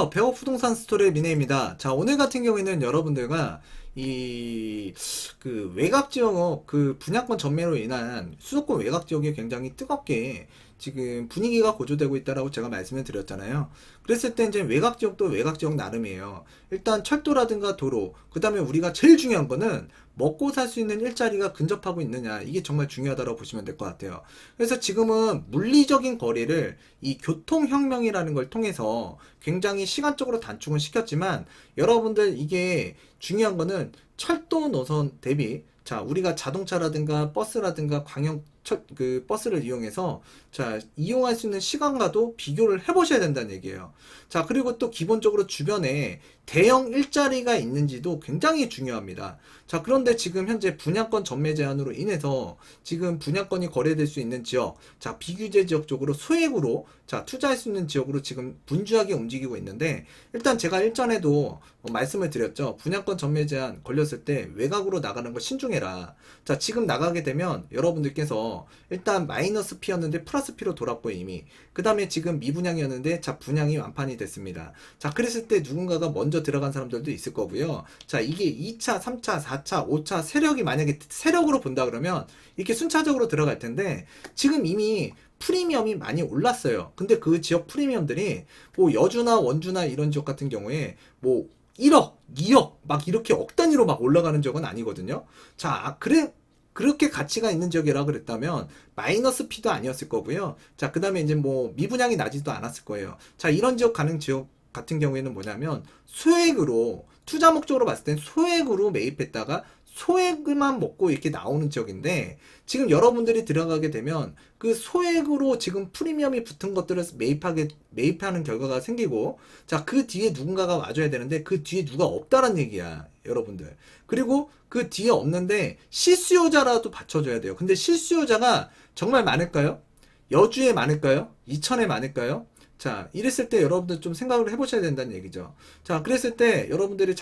안녕하세요. 배우 부동산 스토리의 미네입니다. 자, 오늘 같은 경우에는 여러분들과 외곽 지역, 분양권 전매로 인한 수도권 외곽 지역이 굉장히 뜨겁게 지금 분위기가 고조되고 있다라고 제가 말씀을 드렸잖아요. 그랬을 때 이제 외곽 지역도 외곽 지역 나름이에요. 일단 철도라든가 도로, 그 다음에 우리가 제일 중요한 거는 먹고 살 수 있는 일자리가 근접하고 있느냐, 이게 정말 중요하다고 보시면 될 것 같아요. 그래서 지금은 물리적인 거리를 이 교통혁명이라는 걸 통해서 굉장히 시간적으로 단축은 시켰지만, 여러분들 이게 중요한 거는 철도 노선 대비, 자, 우리가 자동차라든가 버스라든가 버스를 이용해서, 자, 이용할 수 있는 시간과도 비교를 해보셔야 된다는 얘기예요. 자, 그리고 또 기본적으로 주변에 대형 일자리가 있는지도 굉장히 중요합니다. 자, 그런데 지금 현재 분양권 전매 제한으로 인해서 지금 분양권이 거래될 수 있는 지역, 자, 비규제 지역 쪽으로 소액으로, 자, 투자할 수 있는 지역으로 지금 분주하게 움직이고 있는데, 일단 제가 일전에도 말씀을 드렸죠. 분양권 전매 제한 걸렸을 때 외곽으로 나가는 거 신중해라. 자, 지금 나가게 되면 여러분들께서 일단 마이너스 P였는데 플러스 P로 돌았고 이미. 그 다음에 지금 미분양이었는데, 자, 분양이 완판이 됐습니다. 자, 그랬을 때 누군가가 먼저 들어간 사람들도 있을 거고요. 자, 이게 2차, 3차, 4차, 5차 세력이 만약에 세력으로 본다 그러면 이렇게 순차적으로 들어갈 텐데, 지금 이미 프리미엄이 많이 올랐어요. 근데 그 지역 프리미엄들이 뭐 여주나 원주나 이런 지역 같은 경우에 뭐 1억, 2억 막 이렇게 억 단위로 막 올라가는 지역은 아니거든요. 자, 그렇게 가치가 있는 지역이라 그랬다면 마이너스 P도 아니었을 거고요. 자, 그 다음에 이제 뭐 미분양이 나지도 않았을 거예요. 자, 이런 지역 가는 지역 같은 경우에는 뭐냐면 소액으로, 투자 목적으로 봤을 땐 소액으로 매입했다가 소액만 먹고 이렇게 나오는 지역인데, 지금 여러분들이 들어가게 되면 그 소액으로 지금 프리미엄이 붙은 것들을 매입하는 결과가 생기고, 자, 그 뒤에 누군가가 와줘야 되는데 그 뒤에 누가 없다란 얘기야, 여러분들. 그리고 그 뒤에 없는데 실수요자라도 받쳐줘야 돼요. 근데 실수요자가 정말 많을까요? 여주에 많을까요? 이천에 많을까요? 자, 이랬을 때 여러분들 좀 생각을 해보셔야 된다는 얘기죠. 자, 그랬을 때 여러분들이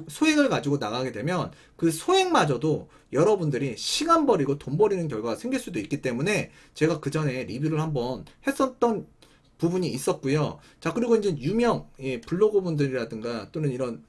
소액을 가지고 나가게 되면 그 소액마저도 여러분들이 시간 버리고 돈 버리는 결과가 생길 수도 있기 때문에 제가 그 전에 리뷰를 한번 했었던 부분이 있었고요. 자, 그리고 이제 유명 블로거 분들이라든가 또는 이런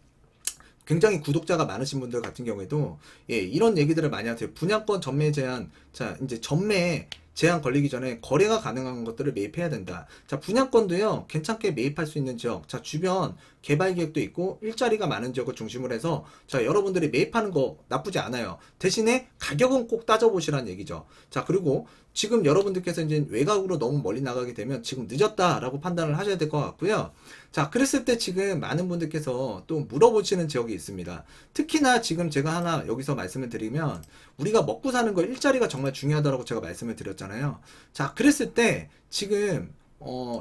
굉장히 구독자가 많으신 분들 같은 경우에도 이런 얘기들을 많이 하세요. 분양권 전매 제한, 자, 이제 전매 제한 걸리기 전에 거래가 가능한 것들을 매입해야 된다. 자, 분양권도요, 괜찮게 매입할 수 있는 지역, 자, 주변 개발 계획도 있고 일자리가 많은 지역을 중심으로 해서, 자, 여러분들이 매입하는 거 나쁘지 않아요. 대신에 가격은 꼭 따져보시라는 얘기죠. 자, 그리고 지금 여러분들께서 이제 외곽으로 너무 멀리 나가게 되면 지금 늦었다라고 판단을 하셔야 될 것 같고요. 자, 그랬을 때 지금 많은 분들께서 또 물어보시는 지역이 있습니다. 특히나 지금 제가 하나 여기서 말씀을 드리면, 우리가 먹고 사는 거 일자리가 정말 중요하다고 제가 말씀을 드렸잖아요. 자, 그랬을 때 지금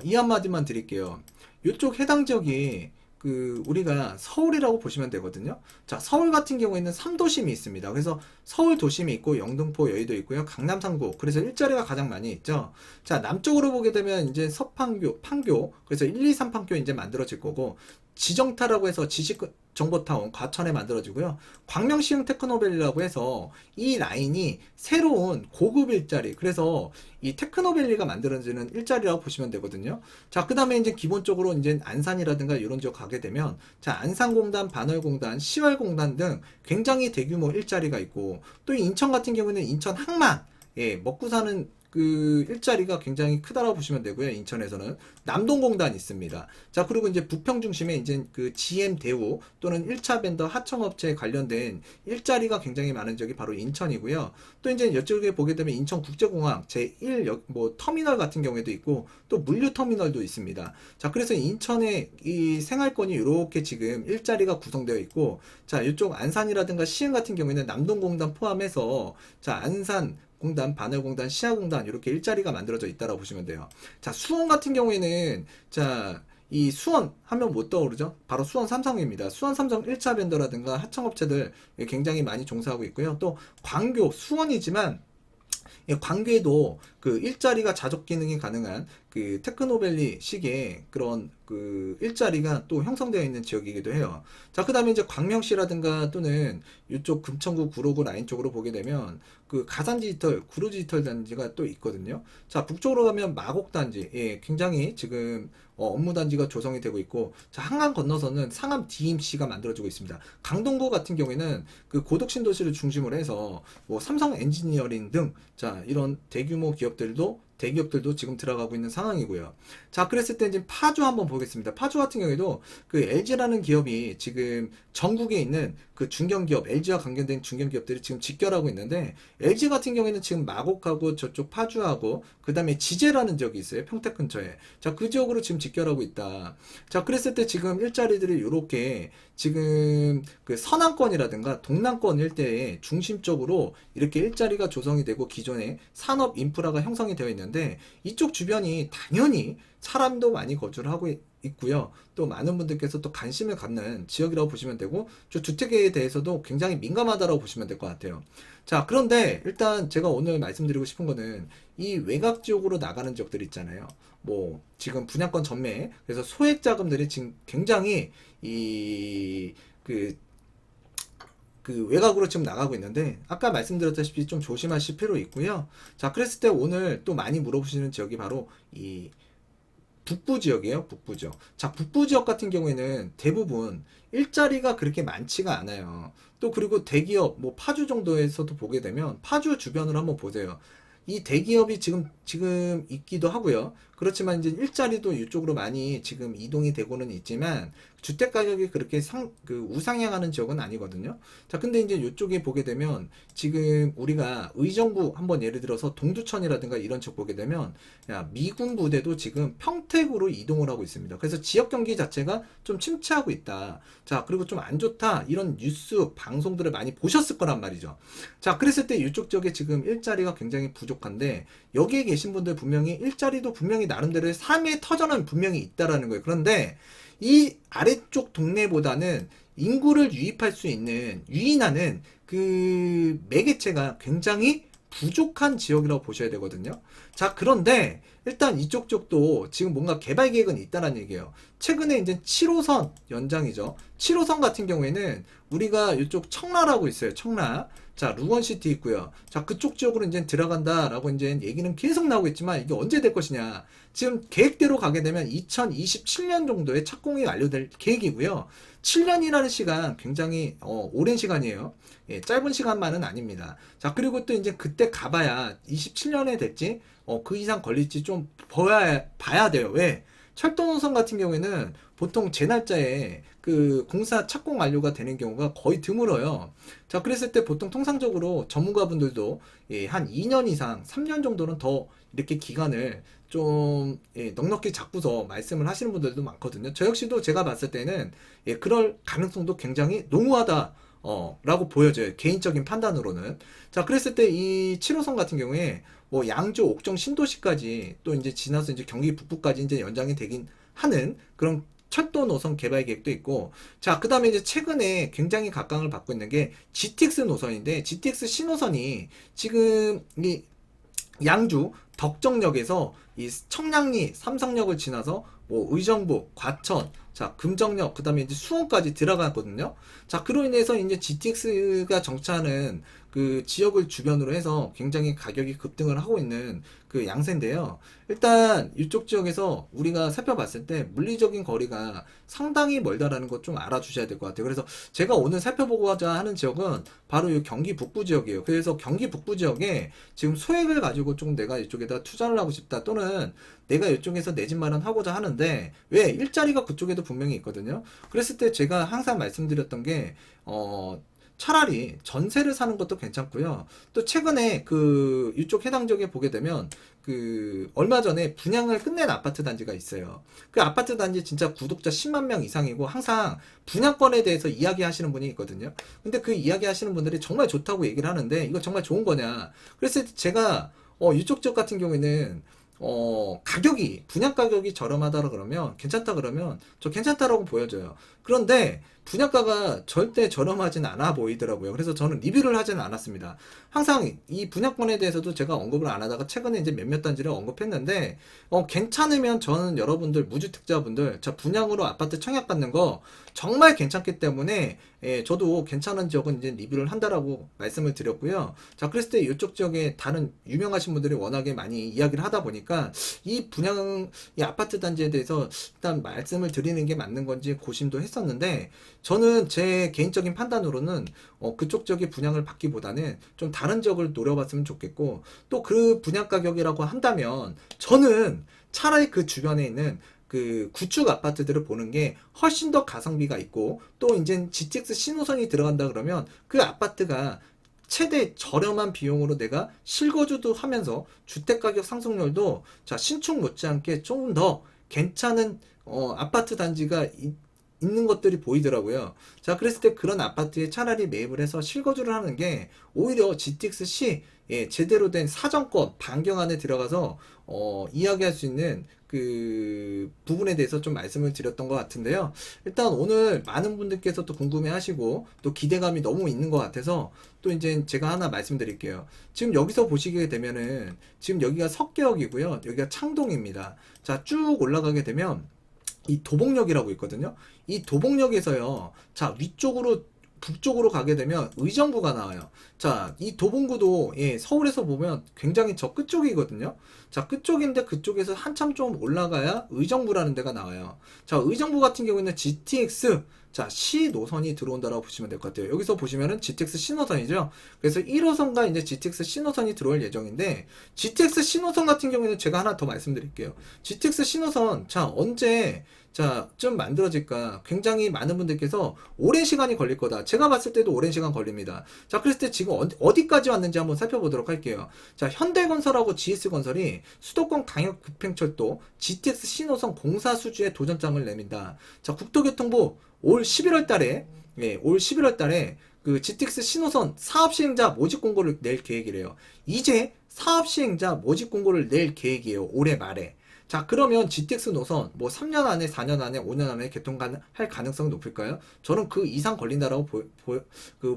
이 한마디만 드릴게요. 이쪽 해당 지역이 우리가 서울이라고 보시면 되거든요. 자, 서울 같은 경우에는 3도심이 있습니다. 그래서 서울 도심이 있고 영등포, 여의도 있고요. 강남 3구. 그래서 일자리가 가장 많이 있죠. 자, 남쪽으로 보게 되면 이제 서판교, 판교. 그래서 1, 2, 3 판교 이제 만들어질 거고, 지정타라고 해서 지식정보타운 과천에 만들어지고요. 광명시흥 테크노밸리라고 해서 이 라인이 새로운 고급 일자리, 그래서 이 테크노밸리가 만들어지는 일자리라고 보시면 되거든요. 자, 그 다음에 이제 기본적으로 이제 안산이라든가 이런 지역 가게 되면, 자, 안산공단, 반월공단, 시월공단 등 굉장히 대규모 일자리가 있고, 또 인천 같은 경우는 인천 항만, 먹고 사는 일자리가 굉장히 크다라고 보시면 되고요. 인천에서는 남동공단 있습니다. 자, 그리고 이제 부평 중심에 이제 GM 대우 또는 1차 벤더 하청업체에 관련된 일자리가 굉장히 많은 지역이 바로 인천이고요. 또 이제 이쪽에 보게 되면 인천국제공항 제1 터미널 같은 경우에도 있고, 또 물류 터미널도 있습니다. 자, 그래서 인천의 이 생활권이 이렇게 지금 일자리가 구성되어 있고, 자, 이쪽 안산이라든가 시흥 같은 경우에는 남동공단 포함해서, 자, 안산 공단, 반월공단, 시야공단 이렇게 일자리가 만들어져 있다고 보시면 돼요. 자, 수원 같은 경우에는, 자, 이 수원 하면 못 떠오르죠? 바로 수원 삼성입니다. 수원 삼성 1차 벤더라든가 하청업체들 굉장히 많이 종사하고 있고요. 또 광교, 수원이지만 광교에도 일자리가 자족 기능이 가능한 그 테크노밸리 식의 그런 그 일자리가 또 형성되어 있는 지역이기도 해요. 자, 그 다음에 이제 광명시라든가 또는 이쪽 금천구 구로구 라인 쪽으로 보게 되면 그 가산 디지털, 구로 디지털 단지가 또 있거든요. 자, 북쪽으로 가면 마곡 단지, 예, 굉장히 지금 업무 단지가 조성이 되고 있고, 자, 한강 건너서는 상암 DMC가 만들어지고 있습니다. 강동구 같은 경우에는 그 고덕 신도시를 중심으로 해서 뭐 삼성 엔지니어링 등, 자, 이런 대기업들도 지금 들어가고 있는 상황이고요. 자, 그랬을 때 이제 파주 한번 보겠습니다. 파주 같은 경우에도 그 LG라는 기업이 지금 전국에 있는 그 중견기업, LG와 관련된 중견기업들이 지금 직결하고 있는데, LG 같은 경우에는 지금 마곡하고 저쪽 파주하고, 그 다음에 지제라는 지역이 있어요. 평택 근처에. 자, 그 지역으로 지금 직결하고 있다. 자, 그랬을 때 지금 일자리들이 이렇게 지금 그 서남권이라든가 동남권 일대에 중심적으로 이렇게 일자리가 조성이 되고 기존에 산업 인프라가 형성이 되어 있는데, 이쪽 주변이 당연히 사람도 많이 거주를 하고 있고요. 또 많은 분들께서 또 관심을 갖는 지역이라고 보시면 되고, 저 주택에 대해서도 굉장히 민감하다라고 보시면 될 것 같아요. 자, 그런데 일단 제가 오늘 말씀드리고 싶은 거는 이 외곽 지역으로 나가는 지역들 있잖아요. 뭐 지금 분양권 전매, 그래서 소액 자금들이 지금 굉장히 그 외곽으로 지금 나가고 있는데, 아까 말씀드렸다시피 좀 조심하실 필요 있고요. 자, 그랬을 때 오늘 또 많이 물어보시는 지역이 바로 이 북부 지역이에요. 북부 지역. 자, 북부 지역 같은 경우에는 대부분 일자리가 그렇게 많지가 않아요. 또 그리고 대기업 뭐 파주 정도에서도 보게 되면 파주 주변으로 한번 보세요. 이 대기업이 지금 있기도 하고요. 그렇지만 이제 일자리도 이쪽으로 많이 지금 이동이 되고는 있지만 주택 가격이 그렇게 우상향하는 지역은 아니거든요. 자, 근데 이제 이쪽에 보게 되면 지금 우리가 의정부 한번 예를 들어서 동두천이라든가 이런 쪽 보게 되면, 야, 미군 부대도 지금 평택으로 이동을 하고 있습니다. 그래서 지역 경기 자체가 좀 침체하고 있다. 자, 그리고 좀 안 좋다. 이런 뉴스 방송들을 많이 보셨을 거란 말이죠. 자, 그랬을 때 이쪽 지역에 지금 일자리가 굉장히 부족한데, 여기에 계신 분들 분명히 일자리도 분명히 나름대로의 삶의 터전은 분명히 있다라는 거예요. 그런데 이 아래쪽 동네보다는 인구를 유입할 수 있는, 유인하는 그 매개체가 굉장히 부족한 지역이라고 보셔야 되거든요. 자, 그런데 일단 이쪽 쪽도 지금 뭔가 개발 계획은 있다는 얘기예요. 최근에 이제 7호선 연장이죠. 7호선 같은 경우에는 우리가 이쪽 청라라고 있어요. 청라. 자, 루원시티 있고요. 자, 그쪽 지역으로 이제 들어간다라고 이제 얘기는 계속 나오고 있지만, 이게 언제 될 것이냐. 지금 계획대로 가게 되면 2027년 정도에 착공이 완료될 계획이고요. 7년이라는 시간 굉장히 오랜 시간이에요. 예, 짧은 시간만은 아닙니다. 자, 그리고 또 이제 그때 가봐야 27년에 됐지, 그 이상 걸릴지 좀 봐야 돼요. 왜? 철도 노선 같은 경우에는 보통 제 날짜에 그 공사 착공 완료가 되는 경우가 거의 드물어요. 자, 그랬을 때 보통 통상적으로 전문가분들도, 예, 한 2년 이상, 3년 정도는 더 이렇게 기간을 좀, 예, 넉넉히 잡고서 말씀을 하시는 분들도 많거든요. 저 역시도 제가 봤을 때는, 예, 그럴 가능성도 굉장히 농후하다. 라고 보여져요. 개인적인 판단으로는. 자, 그랬을 때 이 7호선 같은 경우에 뭐 양주, 옥정, 신도시까지 또 이제 지나서 이제 경기 북부까지 이제 연장이 되긴 하는 그런 철도 노선 개발 계획도 있고, 자, 그 다음에 이제 최근에 굉장히 각광을 받고 있는 게 GTX 노선인데, GTX 신호선이 지금 이 양주 덕정역에서 이 청량리 삼성역을 지나서 뭐 의정부, 과천, 자, 금정역, 그 다음에 이제 수원까지 들어가거든요. 자, 그로 인해서 이제 GTX가 정차하는 그 지역을 주변으로 해서 굉장히 가격이 급등을 하고 있는 그 양세인데요. 일단 이쪽 지역에서 우리가 살펴봤을 때 물리적인 거리가 상당히 멀다라는 것 좀 알아주셔야 될 것 같아요. 그래서 제가 오늘 살펴보고자 하는 지역은 바로 이 경기 북부 지역이에요. 그래서 경기 북부 지역에 지금 소액을 가지고 좀 내가 이쪽에다 투자를 하고 싶다, 또는 내가 이쪽에서 내 집 마련하고자 하는데, 왜? 일자리가 그쪽에도 분명히 있거든요. 그랬을 때 제가 항상 말씀드렸던 게, 차라리 전세를 사는 것도 괜찮고요. 또 최근에 그 이쪽 해당 지역에 보게 되면 그 얼마 전에 분양을 끝낸 아파트 단지가 있어요. 그 아파트 단지 진짜 구독자 10만 명 이상이고, 항상 분양권에 대해서 이야기하시는 분이 있거든요. 근데 그 이야기하시는 분들이 정말 좋다고 얘기를 하는데, 이거 정말 좋은 거냐? 그래서 제가 이쪽 지역 같은 경우에는 가격이, 분양 가격이 저렴하다 그러면, 괜찮다 그러면, 저 괜찮다라고 보여져요. 그런데, 분양가가 절대 저렴하진 않아 보이더라고요. 그래서 저는 리뷰를 하지는 않았습니다. 항상 이 분양권에 대해서도 제가 언급을 안 하다가 최근에 이제 몇몇 단지를 언급했는데, 괜찮으면 저는 여러분들, 무주택자분들, 자, 분양으로 아파트 청약받는 거 정말 괜찮기 때문에, 예, 저도 괜찮은 지역은 이제 리뷰를 한다라고 말씀을 드렸고요. 자, 그랬을 때 이쪽 지역에 다른 유명하신 분들이 워낙에 많이 이야기를 하다 보니까 이 아파트 단지에 대해서 일단 말씀을 드리는 게 맞는 건지 고심도 했었는데, 저는 제 개인적인 판단으로는 그쪽 지역의 분양을 받기보다는 좀 다른 지역을 노려봤으면 좋겠고, 또 그 분양 가격이라고 한다면 저는 차라리 그 주변에 있는 그 구축 아파트들을 보는 게 훨씬 더 가성비가 있고, 또 이제 GTX 신호선이 들어간다 그러면 그 아파트가 최대 저렴한 비용으로 내가 실거주도 하면서 주택가격 상승률도 자 신축 못지않게 조금 더 괜찮은 아파트 단지가 있는 것들이 보이더라고요. 자, 그랬을 때 그런 아파트에 차라리 매입을 해서 실거주를 하는 게 오히려 GTX-C 예, 제대로 된 사정권 반경 안에 들어가서 이야기할 수 있는 그 부분에 대해서 좀 말씀을 드렸던 것 같은데요. 일단 오늘 많은 분들께서 또 궁금해 하시고 또 기대감이 너무 있는 것 같아서 또 이제 제가 하나 말씀드릴게요. 지금 여기서 보시게 되면은 지금 여기가 석계역이고요. 여기가 창동입니다. 자, 쭉 올라가게 되면 이 도봉역이라고 있거든요. 이 도봉역에서요. 자, 위쪽으로 북쪽으로 가게 되면 의정부가 나와요. 자, 이 도봉구도 예, 서울에서 보면 굉장히 저 끝쪽이거든요. 자, 끝쪽인데 그쪽에서 한참 좀 올라가야 의정부라는 데가 나와요. 자, 의정부 같은 경우에는 GTX 자, C 노선이 들어온다라고 보시면 될 것 같아요. 여기서 보시면은 GTX C 노선이죠. 그래서 1호선과 이제 GTX C 노선이 들어올 예정인데, GTX C 노선 같은 경우에는 제가 하나 더 말씀드릴게요. GTX C 노선, 자, 언제, 자, 좀 만들어질까? 굉장히 많은 분들께서 오랜 시간이 걸릴 거다. 제가 봤을 때도 오랜 시간 걸립니다. 자, 그랬을 때 지금 어디까지 왔는지 한번 살펴보도록 할게요. 자, 현대건설하고 GS건설이 수도권 강역급행철도 GTX C 노선 공사 수주에 도전장을 내민다. 자, 국토교통부 올 11월 달에, 예, 올 11월 달에 그 GTX 신호선 사업 시행자 모집 공고를 낼 계획이래요. 이제 사업 시행자 모집 공고를 낼 계획이에요. 올해 말에. 자, 그러면 GTX 노선 뭐 3년 안에, 4년 안에, 5년 안에 개통할 가능성이 높을까요? 저는 그 이상 걸린다라고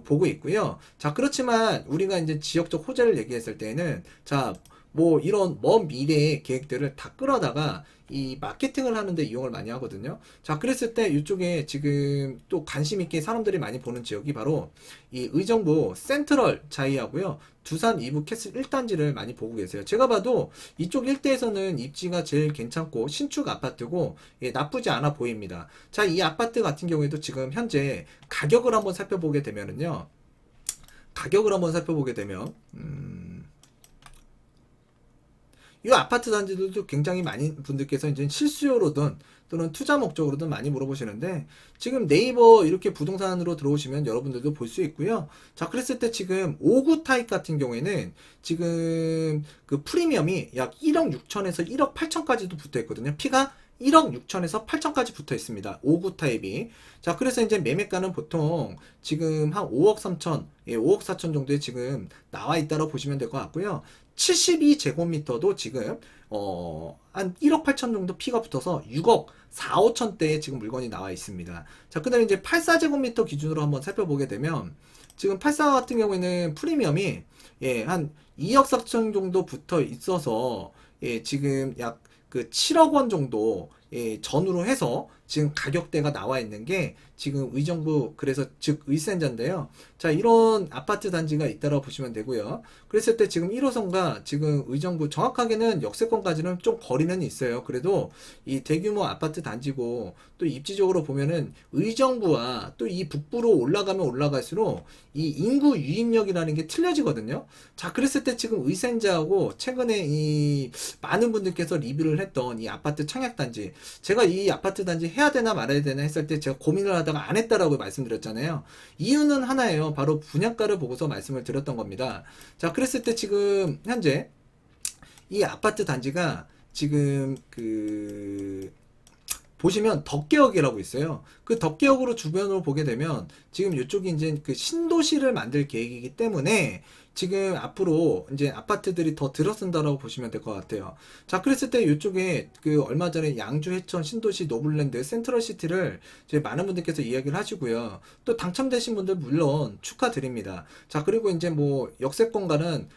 보고 있고요. 자, 그렇지만 우리가 이제 지역적 호재를 얘기했을 때는 자, 뭐 이런 먼 미래의 계획들을 다 끌어다가 이 마케팅을 하는데 이용을 많이 하거든요. 자, 그랬을 때 이쪽에 지금 또 관심 있게 사람들이 많이 보는 지역이 바로 이 의정부 센트럴 자이하고요. 두산 이부 캐슬 1단지를 많이 보고 계세요. 제가 봐도 이쪽 일대에서는 입지가 제일 괜찮고 신축 아파트고 예, 나쁘지 않아 보입니다. 자, 이 아파트 같은 경우에도 지금 현재 가격을 한번 살펴보게 되면은요. 가격을 한번 살펴보게 되면 이 아파트 단지들도 굉장히 많은 분들께서 이제 실수요로든 또는 투자 목적으로든 많이 물어보시는데, 지금 네이버 이렇게 부동산으로 들어오시면 여러분들도 볼 수 있고요. 자, 그랬을 때 지금 5구 타입 같은 경우에는 지금 그 프리미엄이 약 1억 6천에서 1억 8천까지도 붙어 있거든요. 피가 1억 6천에서 8천까지 붙어 있습니다. 5구 타입이. 자, 그래서 이제 매매가는 보통 지금 한 5억 3천, 예, 5억 4천 정도에 지금 나와 있다고 보시면 될 것 같고요. 72제곱미터도 지금 한 1억 8천 정도 피가 붙어서 6억 4, 5천대에 지금 물건이 나와 있습니다. 자, 그 다음에 이제 84제곱미터 기준으로 한번 살펴보게 되면 지금 84 같은 경우에는 프리미엄이 예, 한 2억 4천 정도 붙어 있어서 예, 지금 약 그 7억 원 정도 예, 전후로 해서 지금 가격대가 나와 있는 게 지금 의정부, 그래서 즉 의센자인데요. 자, 이런 아파트 단지가 있다고 보시면 되고요. 그랬을 때 지금 1호선과 지금 의정부, 정확하게는 역세권까지는 좀 거리는 있어요. 그래도 이 대규모 아파트 단지고 또 입지적으로 보면은 의정부와 또 이 북부로 올라가면 올라갈수록 이 인구 유입력이라는 게 틀려지거든요. 자, 그랬을 때 지금 의센자하고 최근에 이 많은 분들께서 리뷰를 했던 이 아파트 청약 단지, 제가 이 아파트 단지 해야 되나 말아야 되나 했을 때 제가 고민을 하다가 안 했다라고 말씀드렸잖아요. 이유는 하나예요. 바로 분양가를 보고서 말씀을 드렸던 겁니다. 자, 그랬을 때 지금 현재 이 아파트 단지가 지금 보시면 덕계역이라고 있어요. 그 덕계역으로 주변으로 보게 되면 지금 이쪽이 이제 그 신도시를 만들 계획이기 때문에 지금 앞으로 이제 아파트들이 더 들어선다라고 보시면 될 것 같아요. 자, 그랬을 때 이쪽에 그 얼마 전에 양주 해천 신도시 노블랜드 센트럴시티를 이제 많은 분들께서 이야기를 하시고요. 또 당첨되신 분들 물론 축하드립니다. 자, 그리고 이제 뭐 역세권과는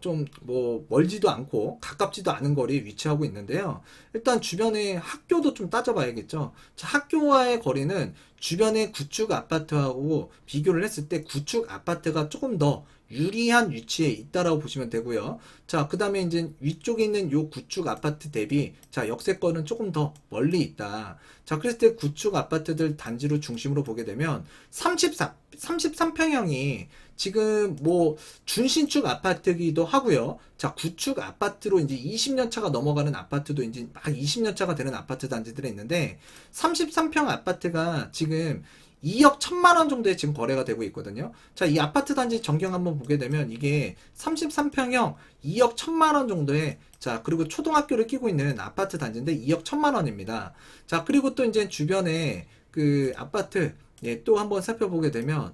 좀 뭐 멀지도 않고 가깝지도 않은 거리에 위치하고 있는데요. 일단 주변에 학교도 좀 따져봐야겠죠. 자, 학교와의 거리는 주변의 구축 아파트하고 비교를 했을 때 구축 아파트가 조금 더 유리한 위치에 있다라고 보시면 되고요. 자, 그 다음에 이제 위쪽에 있는 요 구축 아파트 대비 자, 역세권은 조금 더 멀리 있다. 자, 그랬을 때 구축 아파트들 단지로 중심으로 보게 되면 33평형이 지금 뭐 준신축 아파트기도 하고요. 자, 구축 아파트로 이제 20년 차가 넘어가는 아파트도 이제 막 20년 차가 되는 아파트 단지들이 있는데 33평 아파트가 지금 2억 1천만 원 정도에 지금 거래가 되고 있거든요. 자, 이 아파트 단지 전경 한번 보게 되면 이게 33평형 2억 1천만 원 정도에 자, 그리고 초등학교를 끼고 있는 아파트 단지인데 2억 1천만 원입니다. 자, 그리고 또 이제 주변에 그 아파트 예, 또 한번 살펴보게 되면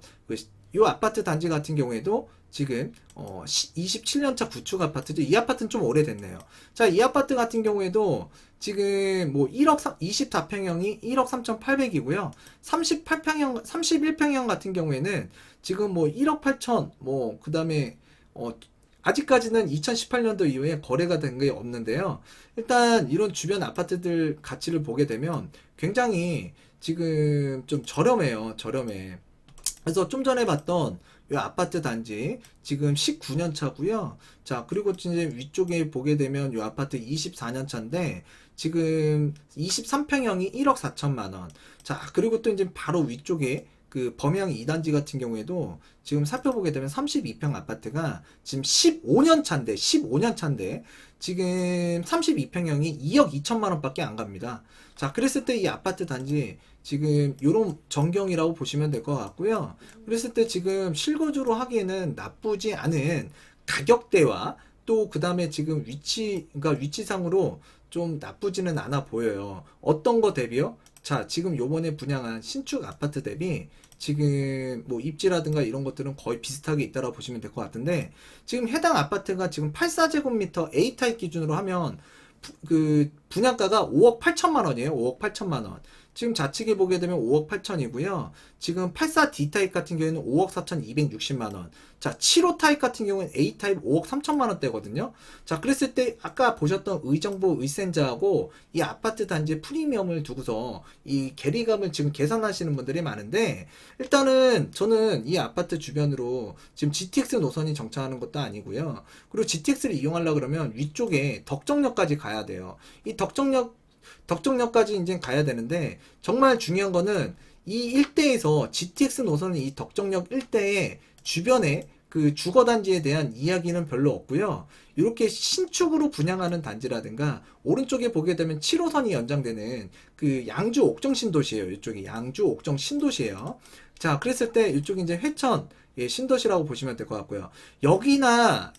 이 아파트 단지 같은 경우에도 지금 27년차 구축 아파트죠. 이 아파트는 좀 오래됐네요. 자, 이 아파트 같은 경우에도 지금 뭐 24평형이 1억 3,800이고요. 31평형 같은 경우에는 지금 뭐 1억 8천, 뭐, 그 다음에, 아직까지는 2018년도 이후에 거래가 된 게 없는데요. 일단 이런 주변 아파트들 가치를 보게 되면 굉장히 지금 좀 저렴해요. 저렴해. 그래서 좀 전에 봤던 이 아파트 단지 지금 19년 차고요. 자, 그리고 이제 위쪽에 보게 되면 이 아파트 24년 차인데 지금 23평형이 1억 4천만 원. 자, 그리고 또 이제 바로 위쪽에 그 범양 2단지 같은 경우에도 지금 살펴보게 되면 32평 아파트가 지금 15년 차인데 15년 차인데 지금 32평형이 2억 2천만 원밖에 안 갑니다. 자, 그랬을 때 이 아파트 단지 지금 요런 전경이라고 보시면 될 것 같고요. 그랬을 때 지금 실거주로 하기에는 나쁘지 않은 가격대와 또 그 다음에 지금 그러니까 위치상으로 좀 나쁘지는 않아 보여요. 어떤 거 대비요? 자, 지금 요번에 분양한 신축 아파트 대비 지금 뭐 입지라든가 이런 것들은 거의 비슷하게 있다고 보시면 될 것 같은데 지금 해당 아파트가 지금 84제곱미터 A타입 기준으로 하면 그 분양가가 5억 8천만 원이에요. 5억 8천만 원. 지금 좌측에 보게 되면 5억 8천이고요. 지금 84D 타입 같은 경우에는 5억 4,260만 원. 자, 75 타입 같은 경우는 A 타입 5억 3천만 원대거든요. 자, 그랬을 때 아까 보셨던 의정부 의센자하고 이 아파트 단지의 프리미엄을 두고서 이 괴리감을 지금 계산하시는 분들이 많은데 일단은 저는 이 아파트 주변으로 지금 GTX 노선이 정차하는 것도 아니고요. 그리고 GTX를 이용하려고 그러면 위쪽에 덕정역까지 가야 돼요. 이 덕정역까지 이제 가야 되는데 정말 중요한 거는 이 일대에서 GTX 노선은 이 덕정역 일대의 주변에 그 주거단지에 대한 이야기는 별로 없고요. 이렇게 신축으로 분양하는 단지라든가 오른쪽에 보게 되면 7호선이 연장되는 그 양주 옥정 신도시예요. 이쪽이 양주 옥정 신도시예요. 자, 그랬을 때 이쪽이 이제 회천 예, 신도시라고 보시면 될 것 같고요. 여기나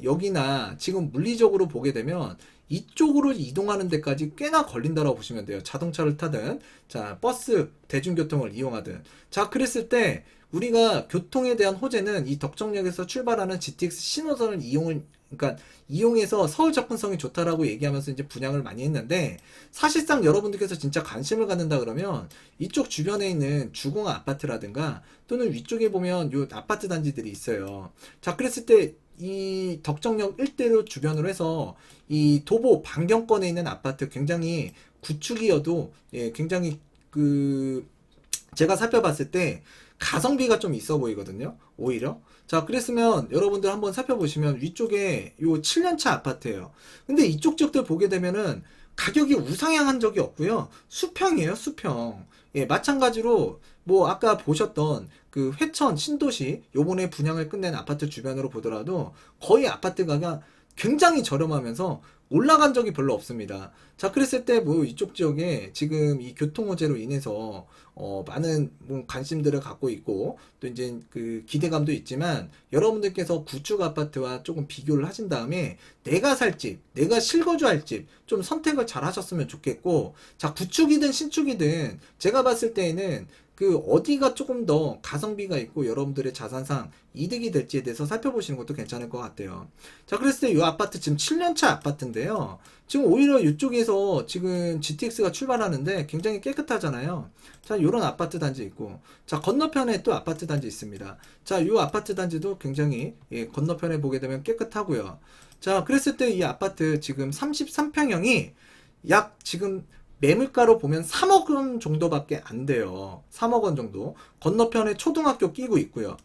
지금 물리적으로 보게 되면 이쪽으로 이동하는 데까지 꽤나 걸린다고 보시면 돼요. 자동차를 타든, 자, 버스, 대중교통을 이용하든. 자, 그랬을 때 우리가 교통에 대한 호재는 이 덕정역에서 출발하는 GTX 신호선을 그러니까 이용해서 서울 접근성이 좋다라고 얘기하면서 이제 분양을 많이 했는데 사실상 여러분들께서 진짜 관심을 갖는다 그러면 이쪽 주변에 있는 주공 아파트라든가 또는 위쪽에 보면 요 아파트 단지들이 있어요. 자, 그랬을 때 이 덕정역 일대로 주변으로 해서 이 도보 반경권에 있는 아파트 굉장히 구축이어도 예, 굉장히 그 제가 살펴봤을 때 가성비가 좀 있어 보이거든요. 오히려. 자, 그랬으면 여러분들 한번 살펴보시면 위쪽에 요 7년차 아파트예요. 근데 이쪽 지역들 보게 되면은 가격이 우상향한 적이 없고요. 수평이에요, 수평. 예, 마찬가지로 뭐 아까 보셨던 그 회천 신도시 요번에 분양을 끝낸 아파트 주변으로 보더라도 거의 아파트 가가 굉장히 저렴하면서 올라간 적이 별로 없습니다. 자, 그랬을 때 뭐 이쪽 지역에 지금 이 교통 호재로 인해서 많은 뭐 관심들을 갖고 있고 또 이제 그 기대감도 있지만 여러분들께서 구축 아파트와 조금 비교를 하신 다음에 내가 살 집, 내가 실거주할 집 좀 선택을 잘 하셨으면 좋겠고 자, 구축이든 신축이든 제가 봤을 때에는 그 어디가 조금 더 가성비가 있고 여러분들의 자산상 이득이 될지에 대해서 살펴보시는 것도 괜찮을 것 같아요. 자, 그랬을 때 이 아파트 지금 7년차 아파트인데요. 지금 오히려 이쪽에서 지금 GTX가 출발하는데 굉장히 깨끗하잖아요. 자, 요런 아파트 단지 있고, 자, 건너편에 또 아파트 단지 있습니다. 자, 요 아파트 단지도 굉장히, 예, 건너편에 보게 되면 깨끗하고요. 자, 그랬을 때 이 아파트 지금 33평형이 약 지금 매물가로 보면 3억 원 정도밖에 안 돼요. 3억 원 정도. 건너편에 초등학교 끼고 있고요.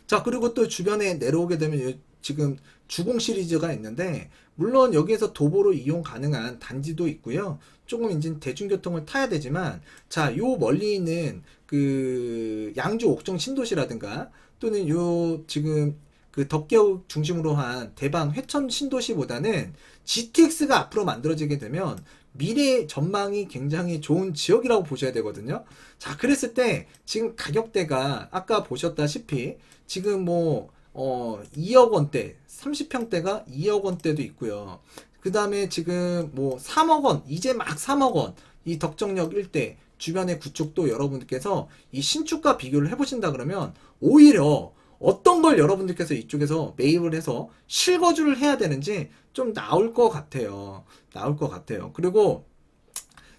자, 그리고 또 주변에 내려오게 되면 지금 주공 시리즈가 있는데, 물론 여기에서 도보로 이용 가능한 단지도 있고요. 조금 이제 대중교통을 타야 되지만, 자, 요 멀리 있는 그 양주 옥정 신도시라든가, 또는 요 지금 그 덕계역 중심으로 한 대방 회천 신도시보다는 GTX가 앞으로 만들어지게 되면 미래 전망이 굉장히 좋은 지역이라고 보셔야 되거든요. 자, 그랬을 때 지금 가격대가 아까 보셨다시피 지금 뭐 2억 원대, 30평대가 2억 원대도 있고요. 그 다음에 지금 뭐 3억 원, 이제 막 3억 원, 이 덕정역 일대 주변의 구축도 여러분들께서 이 신축과 비교를 해보신다 그러면 오히려 어떤 걸 여러분들께서 이쪽에서 매입을 해서 실거주를 해야 되는지 좀 나올 것 같아요. 나올 것 같아요. 그리고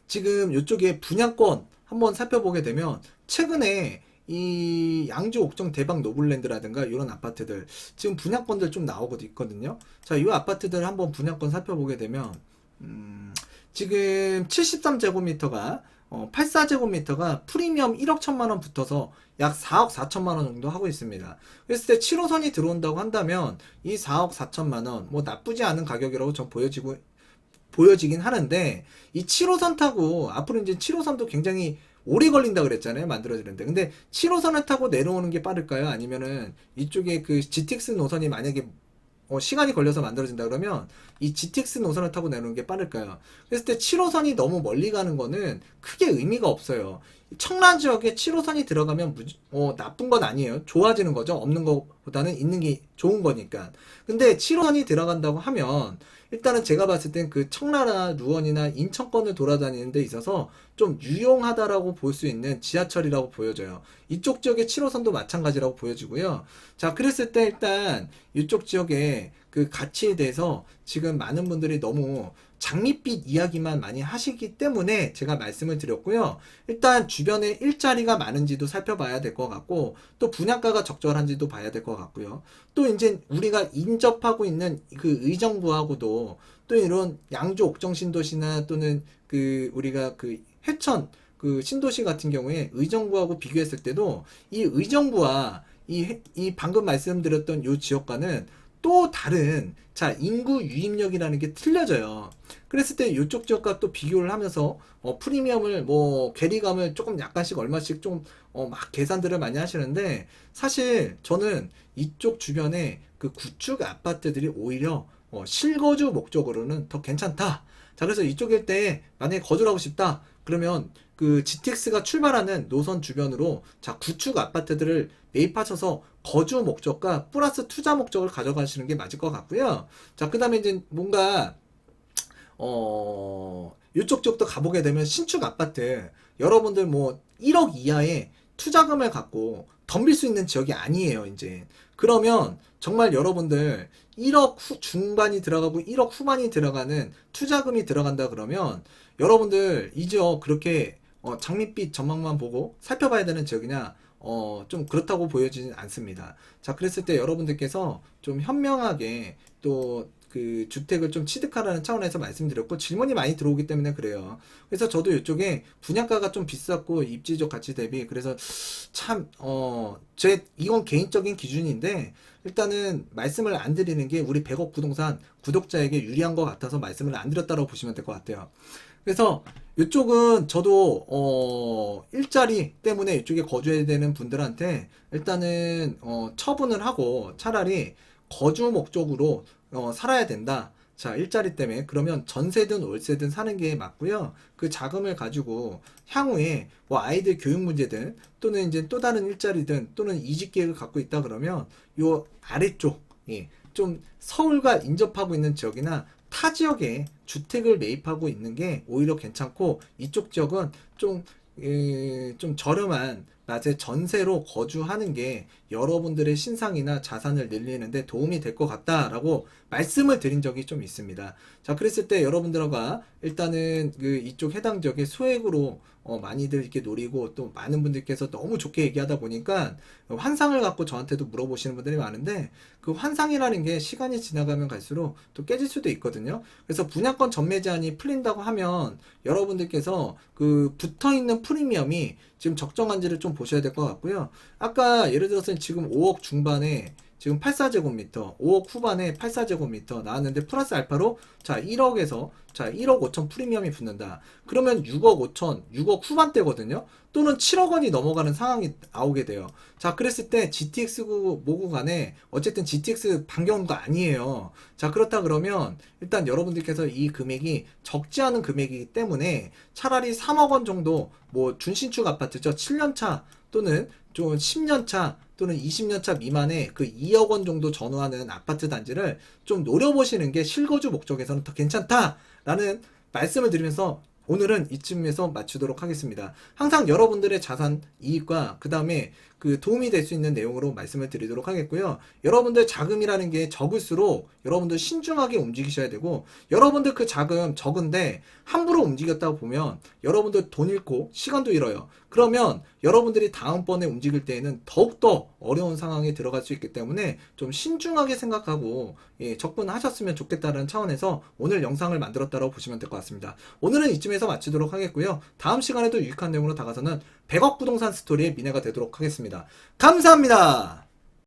지금 이쪽에 분양권 한번 살펴보게 되면 최근에 이 양주 옥정 대박 노블랜드라든가 이런 아파트들 지금 분양권들 좀 나오고 있거든요. 자, 이 아파트들 한번 분양권 살펴보게 되면 지금 73제곱미터가 84제곱미터가 프리미엄 1억 1천만원 붙어서 약 4억 4천만원 정도 하고 있습니다. 그랬을 때 7호선이 들어온다고 한다면 이 4억 4천만원 뭐 나쁘지 않은 가격이라고 전 보여지긴 하는데, 이 7호선 타고 앞으로 이제 7호선도 굉장히 오래 걸린다 그랬잖아요, 만들어지는데. 근데 7호선을 타고 내려오는 게 빠를까요? 아니면은 이쪽에 그 GTX 노선이 만약에 시간이 걸려서 만들어진다 그러면 이 GTX 노선을 타고 내려오는 게 빠를까요? 그랬을 때 7호선이 너무 멀리 가는 거는 크게 의미가 없어요. 청라 지역에 7호선이 들어가면 나쁜 건 아니에요. 좋아지는 거죠. 없는 것보다는 있는 게 좋은 거니까. 근데 7호선이 들어간다고 하면 일단은 제가 봤을 땐 그 청라나 루원이나 인천권을 돌아다니는 데 있어서 좀 유용하다라고 볼 수 있는 지하철이라고 보여져요. 이쪽 지역의 7호선도 마찬가지라고 보여지고요. 자, 그랬을 때 일단 이쪽 지역의 그 가치에 대해서 지금 많은 분들이 너무 장밋빛 이야기만 많이 하시기 때문에 제가 말씀을 드렸고요. 일단 주변에 일자리가 많은지도 살펴봐야 될 것 같고, 또 분양가가 적절한지도 봐야 될 것 같고요. 또 이제 우리가 인접하고 있는 그 의정부하고도 또 이런 양주 옥정 신도시나 또는 그 우리가 그 해천 그 신도시 같은 경우에 의정부하고 비교했을 때도 이 의정부와 이 방금 말씀드렸던 요 지역과는 또 다른, 자, 인구 유입력이라는 게 틀려져요. 그랬을 때 이쪽 지역과 또 비교를 하면서 프리미엄을 뭐 괴리감을 조금 약간씩 얼마씩 좀 막 계산들을 많이 하시는데, 사실 저는 이쪽 주변에 그 구축 아파트들이 오히려 실거주 목적으로는 더 괜찮다. 자, 그래서 이쪽일 때 만약에 거주를 하고 싶다 그러면 그 GTX가 출발하는 노선 주변으로 자, 구축 아파트들을 매입하셔서 거주 목적과 플러스 투자 목적을 가져가시는 게 맞을 것 같고요. 자, 그 다음에 이제 뭔가 이쪽 지역도 가보게 되면 신축 아파트 여러분들 뭐 1억 이하의 투자금을 갖고 덤빌 수 있는 지역이 아니에요, 이제. 그러면 정말 여러분들 1억 중반이 들어가고 1억 후반이 들어가는 투자금이 들어간다 그러면 여러분들 이 지역 그렇게 장밋빛 전망만 보고 살펴봐야 되는 지역이냐? 좀 그렇다고 보여지진 않습니다. 자, 그랬을 때 여러분들께서 좀 현명하게 또 그 주택을 좀 취득하라는 차원에서 말씀드렸고, 질문이 많이 들어오기 때문에 그래요. 그래서 저도 이쪽에 분양가가 좀 비쌌고 입지적 가치 대비, 그래서 참 이건 개인적인 기준인데 일단은 말씀을 안 드리는 게 우리 100억 부동산 구독자에게 유리한 것 같아서 말씀을 안 드렸다고 보시면 될 것 같아요. 그래서 이쪽은 저도 일자리 때문에 이쪽에 거주해야 되는 분들한테 일단은 처분을 하고 차라리 거주 목적으로 살아야 된다. 자, 일자리 때문에 그러면 전세든 월세든 사는 게 맞고요. 그 자금을 가지고 향후에 뭐 아이들 교육 문제든 또는 이제 또 다른 일자리든 또는 이직 계획을 갖고 있다 그러면 요 아래쪽, 예, 좀 서울과 인접하고 있는 지역이나 타 지역에 주택을 매입하고 있는 게 오히려 괜찮고, 이쪽 지역은 좀 좀 저렴한 낮에 전세로 거주하는 게 여러분들의 신상이나 자산을 늘리는데 도움이 될 것 같다라고 말씀을 드린 적이 좀 있습니다. 자, 그랬을 때 여러분들과 일단은 그 이쪽 해당 지역의 소액으로 많이들 이렇게 노리고 또 많은 분들께서 너무 좋게 얘기하다 보니까 환상을 갖고 저한테도 물어보시는 분들이 많은데 그 환상이라는 게 시간이 지나가면 갈수록 또 깨질 수도 있거든요. 그래서 분양권 전매 제한이 풀린다고 하면 여러분들께서 그 붙어 있는 프리미엄이 지금 적정한지를 좀 보셔야 될 것 같고요. 아까 예를 들어서 지금 5억 중반에 지금 84제곱미터, 5억 후반에 84제곱미터 나왔는데 플러스 알파로 자 1억에서 자 1억 5천 프리미엄이 붙는다. 그러면 6억 5천, 6억 후반대거든요. 또는 7억 원이 넘어가는 상황이 나오게 돼요. 자, 그랬을 때 GTX 모구 간에 어쨌든 GTX 반경도 아니에요. 자, 그렇다 그러면 일단 여러분들께서 이 금액이 적지 않은 금액이기 때문에 차라리 3억 원 정도 뭐 준신축 아파트죠. 7년 차 또는 좀 10년 차 또는 20년 차 미만의 그 2억 원 정도 전후하는 아파트 단지를 좀 노려보시는 게 실거주 목적에서는 더 괜찮다라는 말씀을 드리면서 오늘은 이쯤에서 마치도록 하겠습니다. 항상 여러분들의 자산 이익과 그 다음에 그 도움이 될 수 있는 내용으로 말씀을 드리도록 하겠고요. 여러분들 자금이라는 게 적을수록 여러분들 신중하게 움직이셔야 되고 여러분들 그 자금 적은데 함부로 움직였다고 보면 여러분들 돈 잃고 시간도 잃어요. 그러면 여러분들이 다음번에 움직일 때에는 더욱더 어려운 상황에 들어갈 수 있기 때문에 좀 신중하게 생각하고 접근하셨으면 좋겠다는 차원에서 오늘 영상을 만들었다고 보시면 될 것 같습니다. 오늘은 이쯤에서 마치도록 하겠고요. 다음 시간에도 유익한 내용으로 다가서는 100억 부동산 스토리의 미래가 되도록 하겠습니다. 감사합니다.